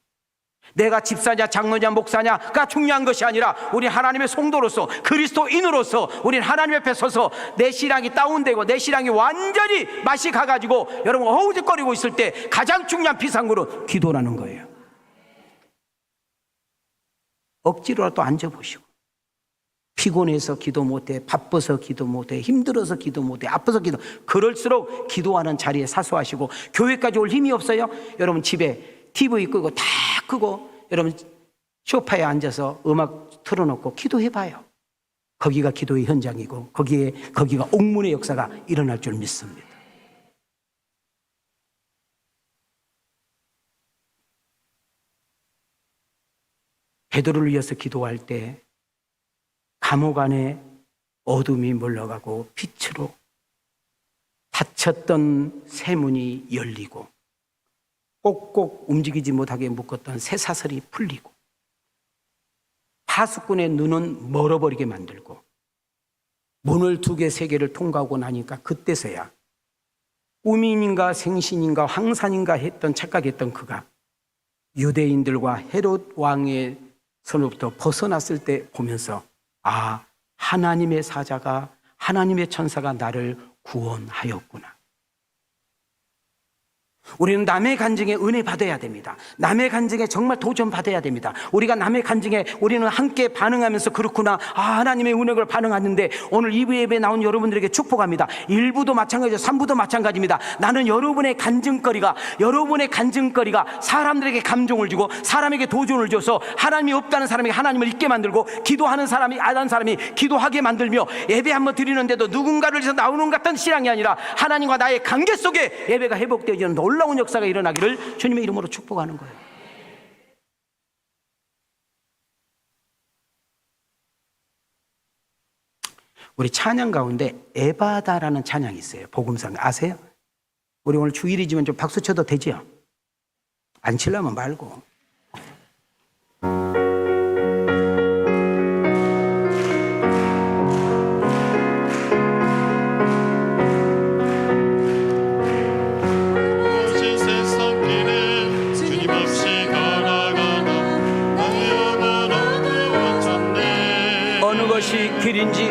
내가 집사냐 장로냐 목사냐가 중요한 것이 아니라 우리 하나님의 성도로서, 그리스도인으로서 우리는 하나님 앞에 서서 내 신앙이 다운되고 내 신앙이 완전히 맛이 가가지고 여러분 허우적거리고 있을 때 가장 중요한 비상구는 기도라는 거예요. 억지로라도 앉아보시고, 피곤해서 기도 못해, 바빠서 기도 못해, 힘들어서 기도 못해, 아파서 기도, 그럴수록 기도하는 자리에 사수하시고, 교회까지 올 힘이 없어요? 여러분 집에 TV 끄고 다 끄고 여러분 소파에 앉아서 음악 틀어놓고 기도해봐요. 거기가 기도의 현장이고 거기가 옥문의 역사가 일어날 줄 믿습니다. 베드로를 위해서 기도할 때 감옥 안에 어둠이 물러가고 빛으로 닫혔던 새 문이 열리고 꼭꼭 움직이지 못하게 묶었던 새 사슬이 풀리고 파수꾼의 눈은 멀어버리게 만들고 문을 2개, 3개를 통과하고 나니까 그때서야 꿈인가 생신인가 황산인가 했던 착각했던 그가 유대인들과 헤롯 왕의 손으로부터 벗어났을 때 보면서 아, 하나님의 사자가 하나님의 천사가 나를 구원하였구나. 우리는 남의 간증에 은혜 받아야 됩니다. 남의 간증에 정말 도전 받아야 됩니다. 우리가 남의 간증에 우리는 함께 반응하면서 그렇구나, 아, 하나님의 은혜를 반응하는데 오늘 2부 예배에 나온 여러분들에게 축복합니다. 1부도 마찬가지죠. 3부도 마찬가지입니다. 나는 여러분의 간증거리가 사람들에게 감동을 주고 사람에게 도전을 줘서 하나님이 없다는 사람에게 하나님을 있게 만들고 기도하는 사람이 안 하는 사람이 기도하게 만들며 예배 한번 드리는데도 누군가를 위해서 나오는 같은 신앙이 아니라 하나님과 나의 관계 속에 예배가 회복되어지는 놀라운 역사가 일어나기를 주님의 이름으로 축복하는 거예요. 우리 찬양 가운데 에바다라는 찬양이 있어요. 복음상 아세요? 우리 오늘 주일이지만 좀 박수 쳐도 되죠? 안 치려면 말고. 길인지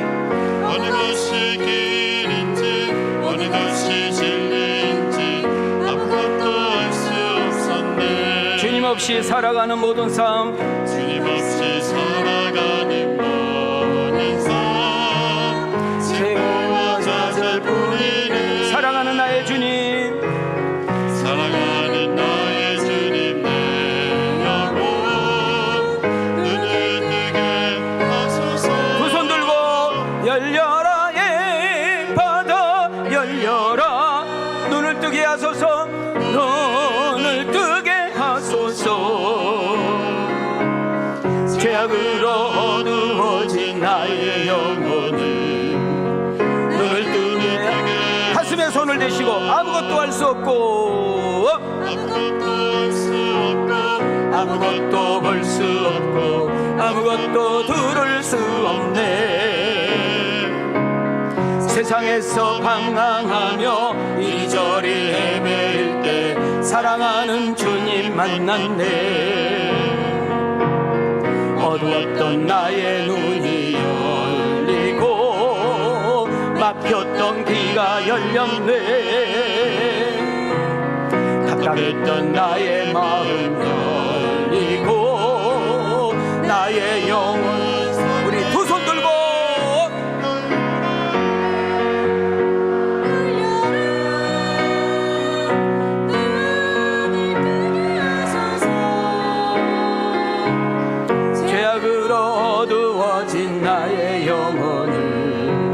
어느 것이 길인지 어느 것이 진리인지 아무것도 알 수 없었네. 주님 없이 살아가는 모든 삶, 주님 없이 살아가는 모든 삶 세월과 좌절뿐이네. 사랑하는 나의 주님, 사랑하는 나의 주님 내 영혼 눈을 뜨게 하소서. 열려라 에바다 열려라 눈을 뜨게 하소서 눈을 뜨게 하소서. 죄악으로 어두워진 나의 영혼을 눈을 뜨게 가슴에 손을 대시고 아무것도 할 수 없고 아무것도 볼 수 없고 아무것도 들을 수 없네. 세상에서 방황하며 이리저리 헤매일 때 사랑하는 주님 만났네. 어두웠던 나의 눈이 열리고 막혔던 귀가 열렸네. 답답했던 나의 마음 열리고 나의 영혼 우리 두 손 들고 죄악으로 어두워진 나의 영혼을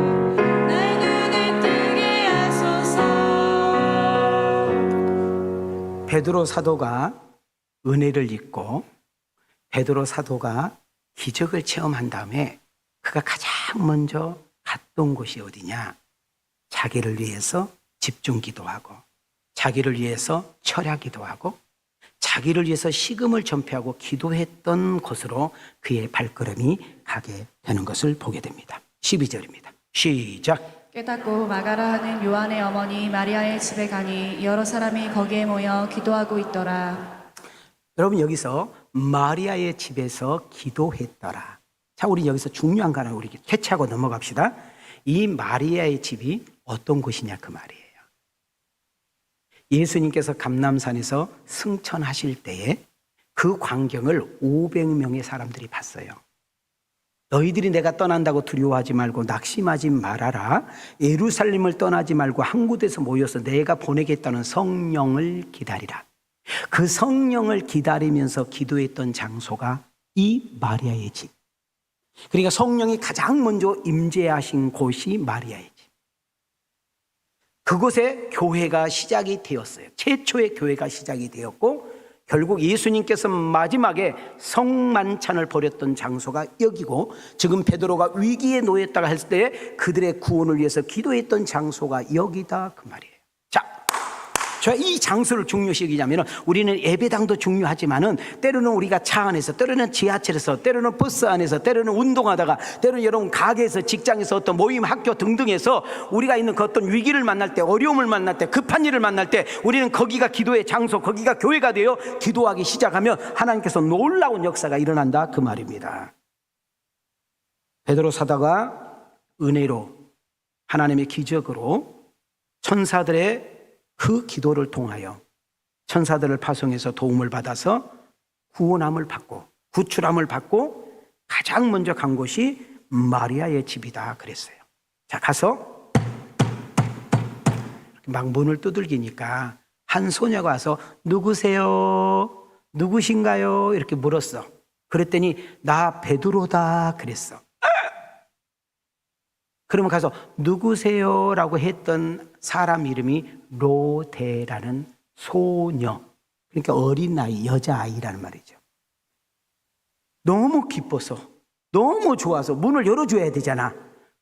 날 눈을 뜨게 하소서. 베드로 사도가 은혜를 입고 베드로 사도가 기적을 체험한 다음에 그가 가장 먼저 갔던 곳이 어디냐? 자기를 위해서 집중 기도하고 자기를 위해서 철야 기도하고 자기를 위해서 식음을 전폐하고 기도했던 곳으로 그의 발걸음이 가게 되는 것을 보게 됩니다. 12절입니다. 시작. 깨닫고 마가라 하는 요한의 어머니 마리아의 집에 가니 여러 사람이 거기에 모여 기도하고 있더라. 여러분 여기서 마리아의 집에서 기도했더라. 자, 우리 여기서 중요한 거 하나 우리 캐치하고 넘어갑시다. 이 마리아의 집이 어떤 곳이냐 그 말이에요. 예수님께서 감람산에서 승천하실 때에 그 광경을 500명의 사람들이 봤어요. 너희들이 내가 떠난다고 두려워하지 말고 낙심하지 말아라. 예루살렘을 떠나지 말고 한 곳에서 모여서 내가 보내겠다는 성령을 기다리라. 그 성령을 기다리면서 기도했던 장소가 이 마리아의 집. 그러니까 성령이 가장 먼저 임재하신 곳이 마리아의 집. 그곳에 교회가 시작이 되었어요. 최초의 교회가 시작이 되었고 결국 예수님께서 마지막에 성만찬을 벌였던 장소가 여기고 지금 베드로가 위기에 놓였다가 했을 때 그들의 구원을 위해서 기도했던 장소가 여기다 그 말이에요. 자, 이 장소를 중요시 여기자면 우리는 예배당도 중요하지만은 때로는 우리가 차 안에서, 때로는 지하철에서, 때로는 버스 안에서, 때로는 운동하다가, 때로는 여러분 가게에서, 직장에서, 어떤 모임, 학교 등등에서 우리가 있는 그 어떤 위기를 만날 때, 어려움을 만날 때, 급한 일을 만날 때 우리는 거기가 기도의 장소, 거기가 교회가 되어 기도하기 시작하면 하나님께서 놀라운 역사가 일어난다 그 말입니다. 베드로 사도가 은혜로 하나님의 기적으로 천사들의 그 기도를 통하여 천사들을 파송해서 도움을 받아서 구원함을 받고 구출함을 받고 가장 먼저 간 곳이 마리아의 집이다 그랬어요. 자, 가서 막 문을 두들기니까 한 소녀가 와서 누구세요? 누구신가요? 이렇게 물었어. 그랬더니 나 베드로다 그랬어. 그러면 가서 누구세요? 라고 했던 사람 이름이 로데라는 소녀, 그러니까 어린아이, 여자아이라는 말이죠. 너무 기뻐서 너무 좋아서 문을 열어줘야 되잖아.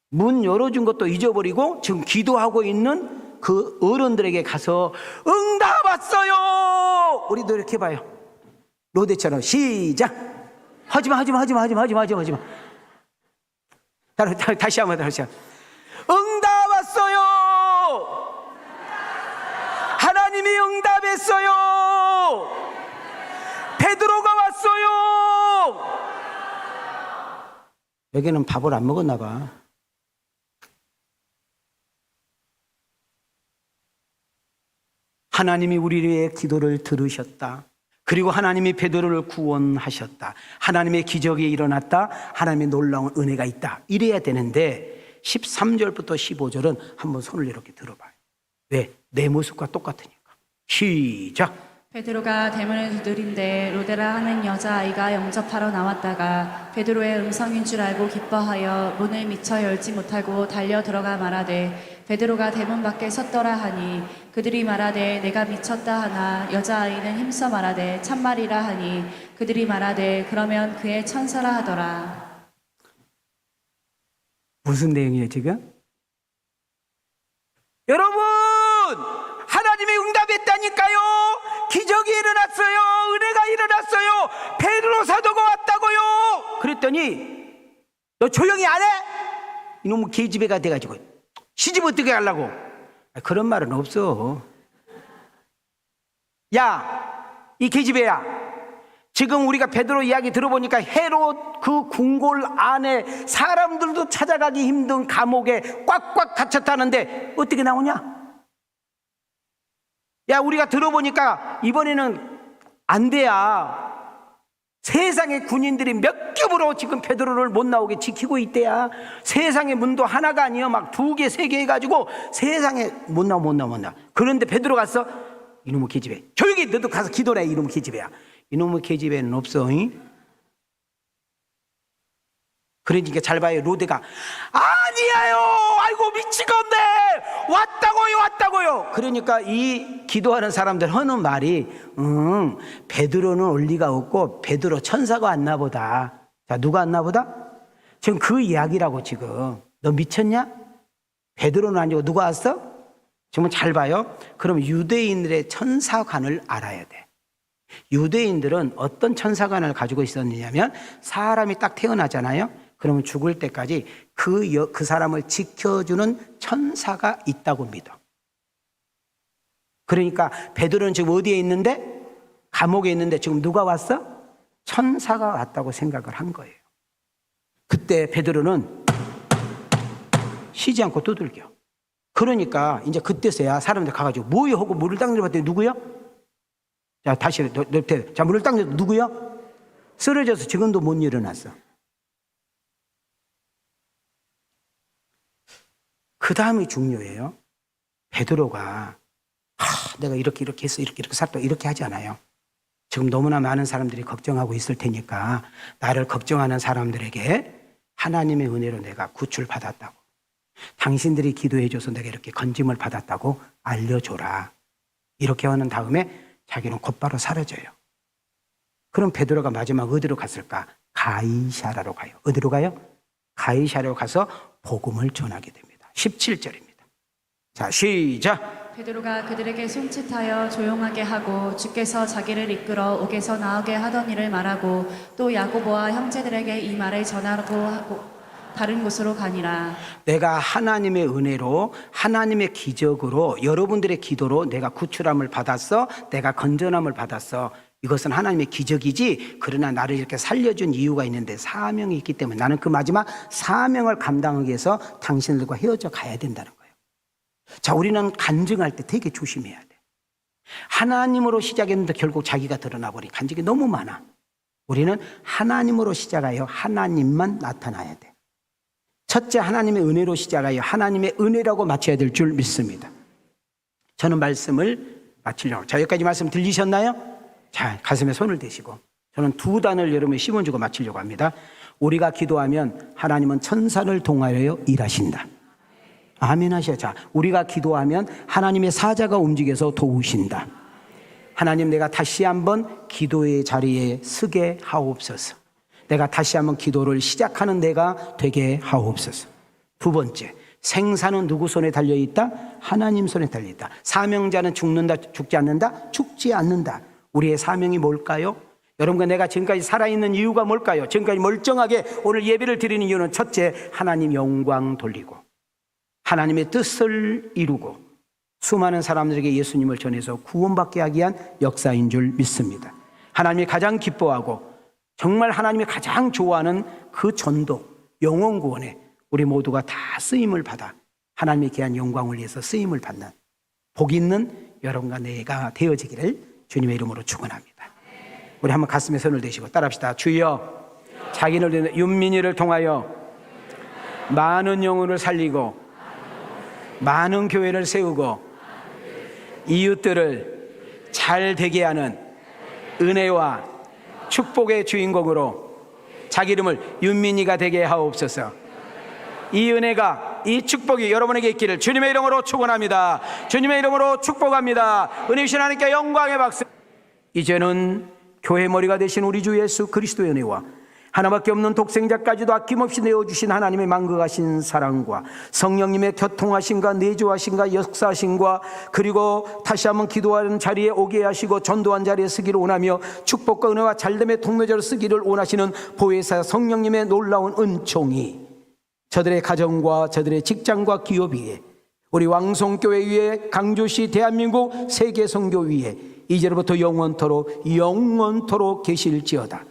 문 열어준 것도 잊어버리고 지금 기도하고 있는 그 어른들에게 가서 응답 왔어요. 우리도 이렇게 해봐요. 로데처럼 시작. 하지마. 다시 한번. 응답 왔어요. 하나님이 응답했어요. 베드로가 왔어요. 여기는 밥을 안 먹었나 봐. 하나님이 우리의 기도를 들으셨다. 그리고 하나님이 베드로를 구원하셨다. 하나님의 기적이 일어났다. 하나님의 놀라운 은혜가 있다. 이래야 되는데 13절부터 15절은 한번 손을 이렇게 들어봐요. 왜? 내 모습과 똑같으니까. 시작. 베드로가 대문을 두드린데 로데라 하는 여자아이가 영접하러 나왔다가 베드로의 음성인 줄 알고 기뻐하여 문을 미처 열지 못하고 달려 들어가 말하되 베드로가 대문 밖에 섰더라 하니 그들이 말하되 내가 미쳤다 하나 여자아이는 힘써 말하되 참말이라 하니 그들이 말하되 그러면 그의 천사라 하더라. 무슨 내용이에요 지금? 여러분, 하나님이 응답했다니까요. 기적이 일어났어요. 은혜가 일어났어요. 베드로 사도가 왔다고요. 그랬더니 너 조용히 안 해? 이놈의 계집애가 돼가지고 시집 어떻게 하려고? 그런 말은 없어. 야, 이 계집애야, 지금 우리가 베드로 이야기 들어보니까 헤롯 그 궁궐 안에 사람들도 찾아가기 힘든 감옥에 꽉꽉 갇혔다는데 어떻게 나오냐? 야, 우리가 들어보니까 이번에는 안 돼야. 세상의 군인들이 몇 겹으로 지금 베드로를 못 나오게 지키고 있대야. 세상의 문도 하나가 아니여 막 2개, 3개 해가지고 세상에 못 나와. 그런데 베드로 갔어. 이놈의 계집애, 조용히 너도 가서 기도해. 이놈의 계집애야. 이놈의 계집애는 없어. 응? 그러니까 잘 봐요. 로데가 아니에요. 아이고 미치겠네. 왔다고요. 그러니까 이 기도하는 사람들 하는 말이 베드로는 올 리가 없고 베드로 천사가 왔나 보다. 자, 누가 왔나 보다? 지금 그 이야기라고. 지금 너 미쳤냐? 베드로는 아니고 누가 왔어? 지금 잘 봐요. 그럼 유대인들의 천사관을 알아야 돼. 유대인들은 어떤 천사관을 가지고 있었느냐면 사람이 딱 태어나잖아요. 그러면 죽을 때까지 그 사람을 지켜주는 천사가 있다고 믿어. 그러니까 베드로는 지금 어디에 있는데? 감옥에 있는데 지금 누가 왔어? 천사가 왔다고 생각을 한 거예요. 그때 베드로는 쉬지 않고 두들겨. 그러니까 이제 그때서야 사람들 가가지고 뭐요? 하고 물을 딱 내려봤더니 누구요? 자, 다시 자, 물을 딱 내려 누구요? 쓰러져서 지금도 못 일어났어. 그 다음이 중요해요. 베드로가 내가 이렇게 해서 이렇게 살았다 이렇게 하지 않아요. 지금 너무나 많은 사람들이 걱정하고 있을 테니까 나를 걱정하는 사람들에게 하나님의 은혜로 내가 구출받았다고, 당신들이 기도해줘서 내가 이렇게 건짐을 받았다고 알려줘라. 이렇게 하는 다음에 자기는 곧바로 사라져요. 그럼 베드로가 마지막 어디로 갔을까? 가이사라로 가요. 어디로 가요? 가이사라로 가서 복음을 전하게 됩니다. 17절입니다. 자, 시작. 베드로가 그들에게 손짓하여 조용하게 하고 주께서 자기를 이끌어 옥에서 나오게 하던 일을 말하고 또 야고보와 형제들에게 이 말을 전하고 하고 다른 곳으로 가니라. 내가 하나님의 은혜로, 하나님의 기적으로, 여러분들의 기도로 내가 구출함을 받았어. 내가 건전함을 받았어. 이것은 하나님의 기적이지, 그러나 나를 이렇게 살려준 이유가 있는데 사명이 있기 때문에 나는 그 마지막 사명을 감당하기 위해서 당신들과 헤어져 가야 된다는 거예요. 자, 우리는 간증할 때 되게 조심해야 돼. 하나님으로 시작했는데 결국 자기가 드러나 버린 간증이 너무 많아. 우리는 하나님으로 시작하여 하나님만 나타나야 돼. 첫째, 하나님의 은혜로 시작하여 하나님의 은혜라고 마쳐야 될 줄 믿습니다. 저는 말씀을 마치려고. 자, 여기까지 말씀 들리셨나요? 자, 가슴에 손을 대시고 저는 두 단을 여러분에 심어주고 마치려고 합니다. 우리가 기도하면 하나님은 천사를 통하여 일하신다. 아멘 하셔. 자, 우리가 기도하면 하나님의 사자가 움직여서 도우신다. 하나님, 내가 다시 한번 기도의 자리에 서게 하옵소서. 내가 다시 한번 기도를 시작하는 내가 되게 하옵소서. 두 번째, 생사는 누구 손에 달려있다? 하나님 손에 달려있다. 사명자는 죽는다, 죽지 않는다? 죽지 않는다. 우리의 사명이 뭘까요? 여러분과 내가 지금까지 살아있는 이유가 뭘까요? 지금까지 멀쩡하게 오늘 예배를 드리는 이유는 첫째, 하나님 영광 돌리고 하나님의 뜻을 이루고 수많은 사람들에게 예수님을 전해서 구원받게 하기 위한 역사인 줄 믿습니다. 하나님이 가장 기뻐하고 정말 하나님이 가장 좋아하는 그 전도, 영혼 구원에 우리 모두가 다 쓰임을 받아 하나님의 귀한 영광을 위해서 쓰임을 받는 복 있는 여러분과 내가 되어지기를 주님의 이름으로 축원합니다. 우리 한번 가슴에 손을 대시고 따라합시다. 주여, 자기를 위해 윤민이를 통하여 많은 영혼을 살리고 많은 교회를 세우고 이웃들을 잘 되게 하는 은혜와 축복의 주인공으로 자기 이름을 윤민이가 되게 하옵소서. 이 은혜가, 이 축복이 여러분에게 있기를 주님의 이름으로 축원합니다. 주님의 이름으로 축복합니다. 은혜 주신 하나님께 영광의 박수. 이제는 교회 머리가 되신 우리 주 예수 그리스도의 은혜와 하나밖에 없는 독생자까지도 아낌없이 내어주신 하나님의 만극하신 사랑과 성령님의 교통하심과 내조하심과 역사하심과 그리고 다시 한번 기도하는 자리에 오게 하시고 전도한 자리에 쓰기를 원하며 축복과 은혜와 잘됨의 통로자로 쓰기를 원하시는 보혜사 성령님의 놀라운 은총이 저들의 가정과 저들의 직장과 기업 위에, 우리 왕성교회 위에, 강주시 대한민국 세계선교 위에 이제로부터 영원토록 계실지어다.